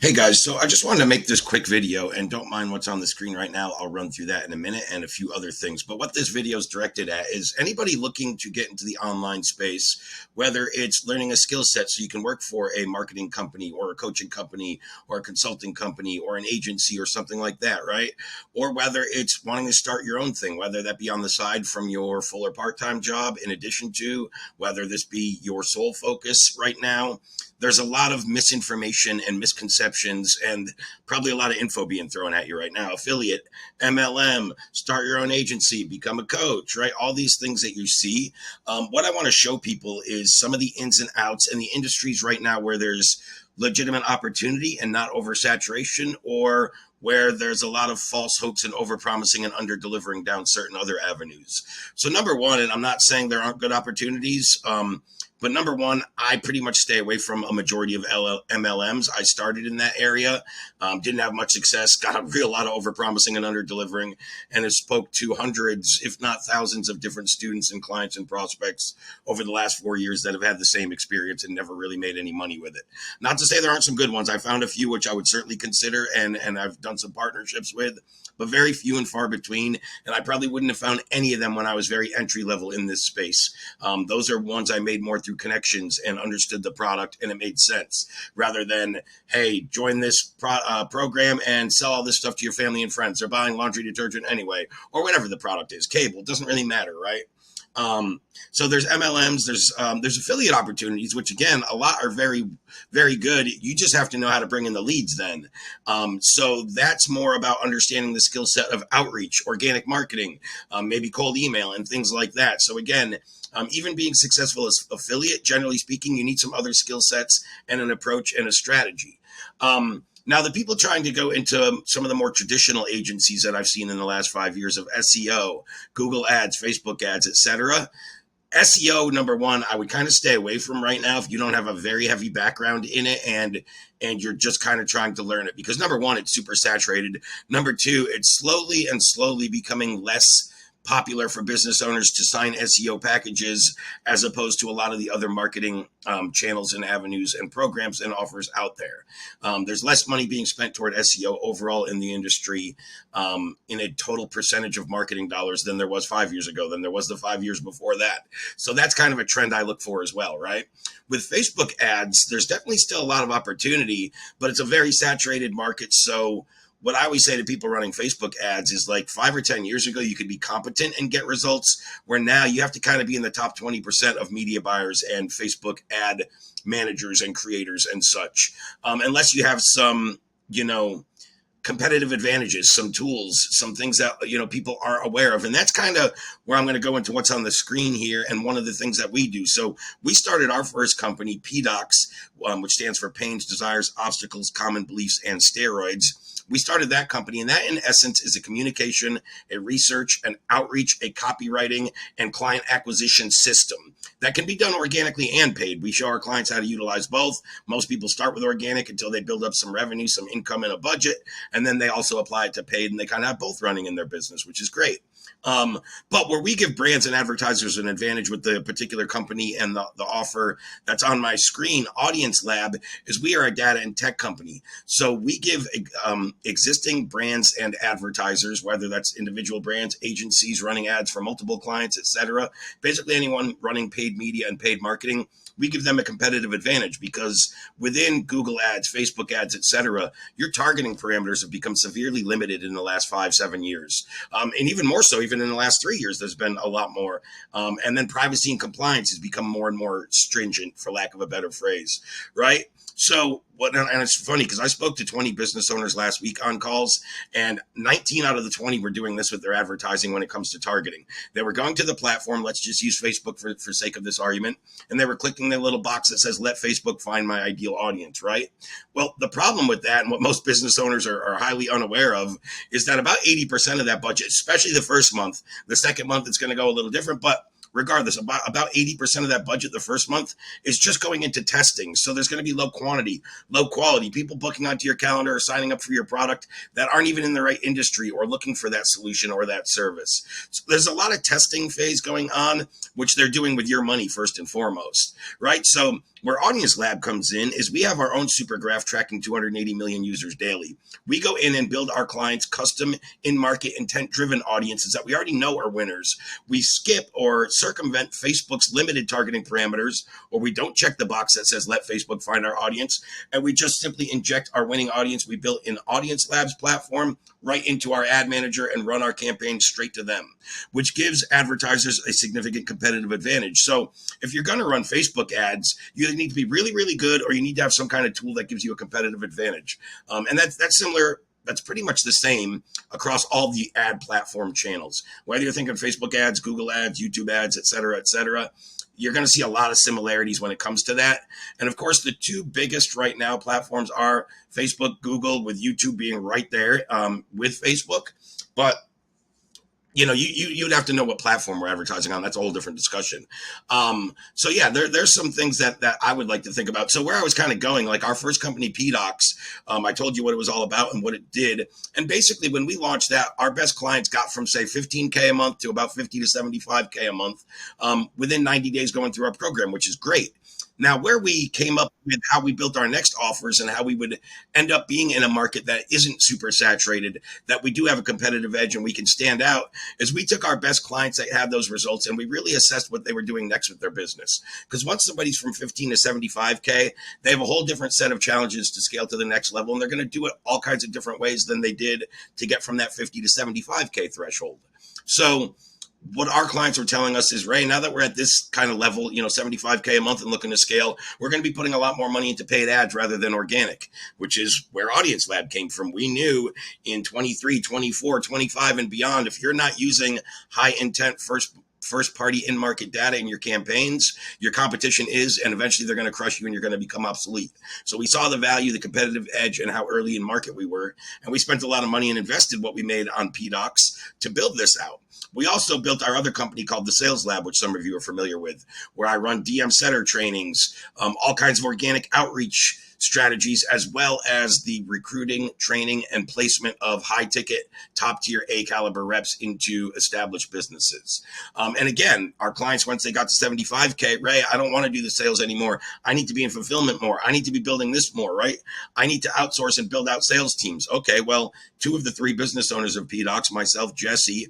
Hey guys, so I just wanted to make this quick video and don't mind what's on the screen right now. I'll run through that in a minute and a few other things. But what this video is directed at is anybody looking to get into the online space, whether it's learning a skill set so you can work for a marketing company or a coaching company or a consulting company or an agency or something like that, right? Or whether it's wanting to start your own thing, whether that be on the side from your full or part-time job in addition to, whether this be your sole focus right now. There's a lot of misinformation and misconceptions and probably a lot of info being thrown at you right now. Affiliate, MLM, start your own agency, become a coach, right? All these things that you see. What I want to show people is some of the ins and outs and the industries right now where there's legitimate opportunity and not oversaturation, or where there's a lot of false hopes and overpromising and under delivering down certain other avenues. So number one, and I'm not saying there aren't good opportunities, but number one, I pretty much stay away from a majority of MLMs. I started in that area, didn't have much success, got a real lot of overpromising and under delivering, and have spoke to hundreds, if not thousands, of different students and clients and prospects over the last 4 years that have had the same experience and never really made any money with it. Not to say there aren't some good ones. I found a few which I would certainly consider, and I've done some partnerships with, but very few and far between. And I probably wouldn't have found any of them when I was very entry level in this space. Those are ones I made more through connections and understood the product and it made sense, rather than, hey, join this program and sell all this stuff to your family and friends. They're buying laundry detergent anyway, or whatever the product is. Cable, it doesn't really matter, right? So there's MLMs, there's affiliate opportunities, which again, a lot are very, very good. You just have to know how to bring in the leads then. So that's more about understanding the skill set of outreach, organic marketing, maybe cold email and things like that. So again, even being successful as affiliate, generally speaking, you need some other skill sets and an approach and a strategy. Now, the people trying to go into some of the more traditional agencies that I've seen in the last 5 years of SEO, Google ads, Facebook ads, etc. SEO, number one, I would kind of stay away from right now if you don't have a very heavy background in it and you're just kind of trying to learn it, because number one, it's super saturated. Number two, it's slowly becoming less popular for business owners to sign SEO packages as opposed to a lot of the other marketing channels and avenues and programs and offers out there. There's less money being spent toward SEO overall in the industry, in a total percentage of marketing dollars, than there was 5 years ago, than there was the 5 years before that. So that's kind of a trend I look for as well, right? With Facebook ads, there's definitely still a lot of opportunity, but it's a very saturated market. So what I always say to people running Facebook ads is, like, 5 or 10 years ago, you could be competent and get results, where now you have to kind of be in the top 20% of media buyers and Facebook ad managers and creators and such. Unless you have some, competitive advantages, some tools, some things that, people aren't aware of. And that's kind of where I'm going to go into what's on the screen here and one of the things that we do. So we started our first company, PDOCS, which stands for Pains, Desires, Obstacles, Common Beliefs, and Steroids. We started that company, and that in essence is a communication, a research, an outreach, a copywriting, and client acquisition system that can be done organically and paid. We show our clients how to utilize both. Most people start with organic until they build up some revenue, some income, and a budget, and then they also apply it to paid, and they kind of have both running in their business, which is great. But where we give brands and advertisers an advantage with the particular company and the offer that's on my screen, Audience Lab, is we are a data and tech company. So we give existing brands and advertisers, whether that's individual brands, agencies running ads for multiple clients, etc., basically anyone running paid media and paid marketing, we give them a competitive advantage, because within Google ads, Facebook ads, etc., your targeting parameters have become severely limited in the last 5, 7 years. And even more so, even in the last 3 years, there's been a lot more. And then privacy and compliance has become more and more stringent, for lack of a better phrase, right? So and it's funny because I spoke to 20 business owners last week on calls, and 19 out of the 20 were doing this with their advertising when it comes to targeting. They were going to the platform, let's just use Facebook for sake of this argument, and they were clicking the little box that says, let Facebook find my ideal audience, right? Well, the problem with that, and what most business owners are highly unaware of, is that about 80% of that budget, especially the first month, the second month it's going to go a little different, but regardless, about 80% of that budget the first month is just going into testing. So there's going to be low quantity, low quality, people booking onto your calendar or signing up for your product that aren't even in the right industry or looking for that solution or that service. So there's a lot of testing phase going on, which they're doing with your money first and foremost, right? So Where Audience Lab comes in is we have our own super graph tracking 280 million users daily. We go in and build our clients custom in-market intent-driven audiences that we already know are winners. We skip or circumvent Facebook's limited targeting parameters, or we don't check the box that says let Facebook find our audience, and we just simply inject our winning audience we built in Audience Labs platform right into our ad manager and run our campaign straight to them, which gives advertisers a significant competitive advantage. So if you're going to run Facebook ads, you either need to be really, really good, or you need to have some kind of tool that gives you a competitive advantage. And that's similar. That's pretty much the same across all the ad platform channels. Whether you're thinking Facebook ads, Google ads, YouTube ads, et cetera, you're going to see a lot of similarities when it comes to that. And of course, the two biggest right now platforms are Facebook, Google, with YouTube being right there with Facebook. But you'd have to know what platform we're advertising on. That's a whole different discussion. So yeah, there's some things that I would like to think about. So where I was kind of going, like our first company, PDocs, I told you what it was all about and what it did. And basically when we launched that, our best clients got from say 15K a month to about 50 to 75K a month within 90 days going through our program, which is great. Now, where we came up with how we built our next offers and how we would end up being in a market that isn't super saturated, that we do have a competitive edge and we can stand out, is we took our best clients that had those results and we really assessed what they were doing next with their business. Because once somebody's from 15 to 75K, they have a whole different set of challenges to scale to the next level. And they're going to do it all kinds of different ways than they did to get from that 50 to 75K threshold. So what our clients were telling us is, Ray, now that we're at this kind of level, 75K a month and looking to scale, we're going to be putting a lot more money into paid ads rather than organic, which is where Audience Lab came from. We knew in 23, 24, 25 and beyond, if you're not using high intent first party in market data in your campaigns, your competition is, and eventually they're going to crush you and you're going to become obsolete. So we saw the value, the competitive edge, and how early in market we were. And we spent a lot of money and invested what we made on PDocs to build this out. We also built our other company called the Sales Lab, which some of you are familiar with, where I run DM setter trainings, all kinds of organic outreach strategies, as well as the recruiting, training, and placement of high ticket, top tier A caliber reps into established businesses. And again, our clients, once they got to 75K, Ray, I don't want to do the sales anymore. I need to be in fulfillment more. I need to be building this more, right? I need to outsource and build out sales teams. Okay, well, two of the three business owners of PDocs, myself, Jesse,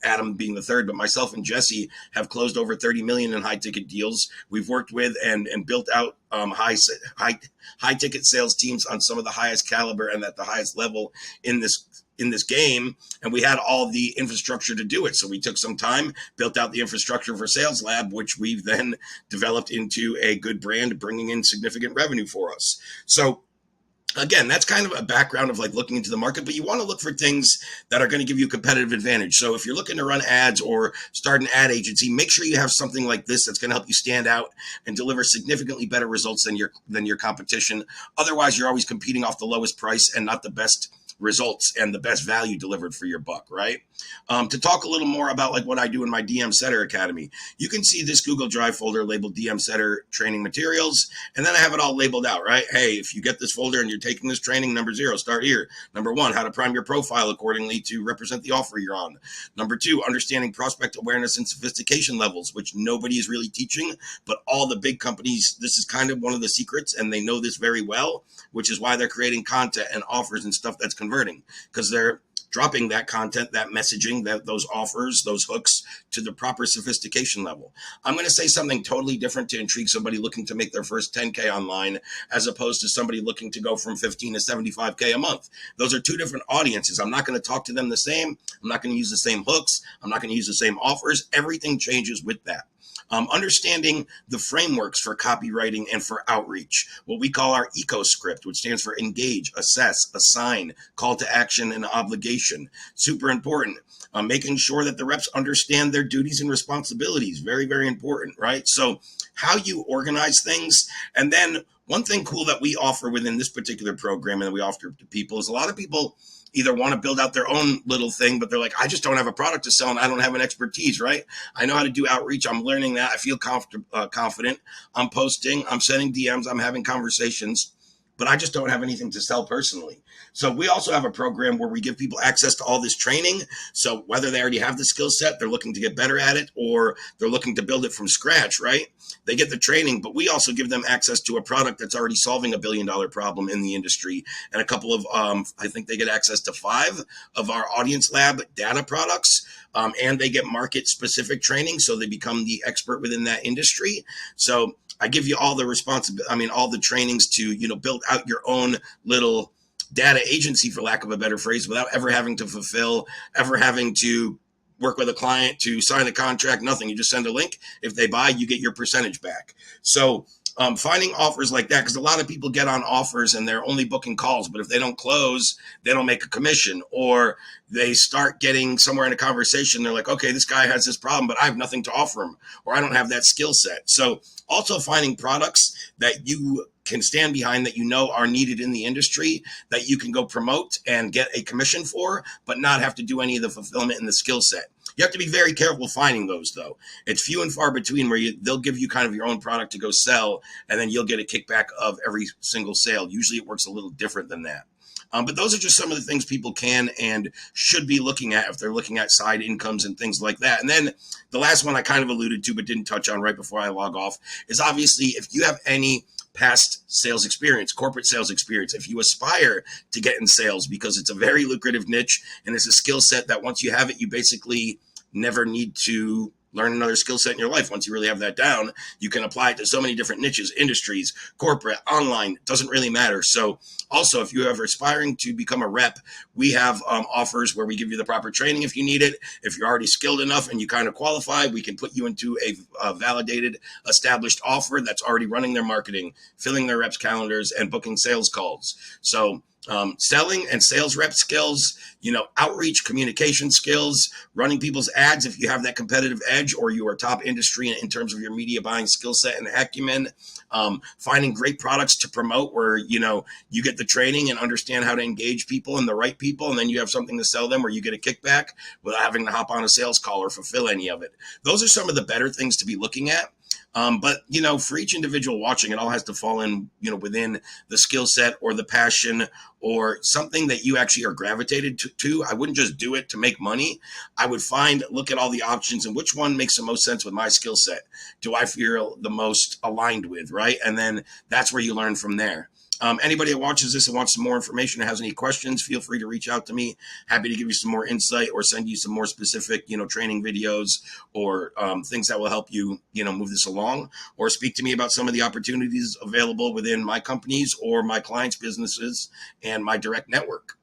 Adam being the third, but myself and Jesse have closed over 30 million in high ticket deals. We've worked with and built out high ticket sales teams on some of the highest caliber and at the highest level in this game, and we had all the infrastructure to do it. So we took some time, built out the infrastructure for Sales Lab, which we've then developed into a good brand, bringing in significant revenue for us. So again, that's kind of a background of like looking into the market, but you want to look for things that are going to give you a competitive advantage. So if you're looking to run ads or start an ad agency, make sure you have something like this that's going to help you stand out and deliver significantly better results than your competition. Otherwise, you're always competing off the lowest price and not the best results and the best value delivered for your buck, right? To talk a little more about like what I do in my DM Setter Academy, you can see this Google Drive folder labeled DM Setter training materials, and then I have it all labeled out, right? Hey, if you get this folder and you're taking this training, number 0, start here. Number 1, how to prime your profile accordingly to represent the offer you're on. Number 2, understanding prospect awareness and sophistication levels, which nobody is really teaching, but all the big companies, this is kind of one of the secrets, and they know this very well, which is why they're creating content and offers and stuff that's converting, because they're dropping that content, that messaging, those offers, those hooks to the proper sophistication level. I'm going to say something totally different to intrigue somebody looking to make their first 10K online, as opposed to somebody looking to go from 15 to 75K a month. Those are two different audiences. I'm not going to talk to them the same. I'm not going to use the same hooks. I'm not going to use the same offers. Everything changes with that. Understanding the frameworks for copywriting and for outreach, what we call our EcoScript, which stands for engage, assess, assign, call to action, and obligation. Super important. Making sure that the reps understand their duties and responsibilities. Very, very important, right? So how you organize things. And then one thing cool that we offer within this particular program and we offer to people is a lot of people either want to build out their own little thing, but they're like, I just don't have a product to sell and I don't have an expertise, right? I know how to do outreach. I'm learning that. I feel confident. I'm posting. I'm sending DMs. I'm having conversations. but I just don't have anything to sell personally. So we also have a program where we give people access to all this training. So whether they already have the skill set, they're looking to get better at it, or they're looking to build it from scratch, right? They get the training, but we also give them access to a product that's already solving $1 billion problem in the industry, and a couple of, I think they get access to 5 of our Audience Lab data products, and they get market specific training, so they become the expert within that industry. So I give you all the responsibility, I mean, all the trainings to, build out your own little data agency, for lack of a better phrase, without ever having to fulfill, ever having to work with a client to sign a contract, nothing. You just send a link. If they buy, you get your percentage back. So finding offers like that, because a lot of people get on offers and they're only booking calls, but if they don't close, they don't make a commission, or they start getting somewhere in a conversation. They're like, okay, this guy has this problem, but I have nothing to offer him, or I don't have that skill set. So also finding products that you can stand behind, that are needed in the industry, that you can go promote and get a commission for, but not have to do any of the fulfillment and the skill set. You have to be very careful finding those, though. It's few and far between where they'll give you kind of your own product to go sell, and then you'll get a kickback of every single sale. Usually it works a little different than that. But those are just some of the things people can and should be looking at if they're looking at side incomes and things like that. And then the last one I kind of alluded to but didn't touch on right before I log off is, obviously, if you have any past sales experience, corporate sales experience, if you aspire to get in sales, because it's a very lucrative niche and it's a skill set that once you have it, you basically never need to learn another skill set in your life. Once you really have that down, you can apply it to so many different niches, industries, corporate, online, it doesn't really matter. So also, if you're ever aspiring to become a rep, we have offers where we give you the proper training if you need it. If you're already skilled enough and you kind of qualify, we can put you into a validated, established offer that's already running their marketing, filling their reps' calendars, and booking sales calls. So selling and sales rep skills, outreach, communication skills, running people's ads if you have that competitive edge, or you are top industry in terms of your media buying skill set and acumen, finding great products to promote where, you get the training and understand how to engage people and the right people, and then you have something to sell them where you get a kickback without having to hop on a sales call or fulfill any of it. Those are some of the better things to be looking at. But for each individual watching, it all has to fall in, within the skill set or the passion or something that you actually are gravitated to. I wouldn't just do it to make money. I would look at all the options and which one makes the most sense with my skill set. Do I feel the most aligned with, right? And then that's where you learn from there. Anybody that watches this and wants some more information or has any questions, feel free to reach out to me. Happy to give you some more insight or send you some more specific, training videos or things that will help you, move this along, or speak to me about some of the opportunities available within my companies or my clients' businesses and my direct network.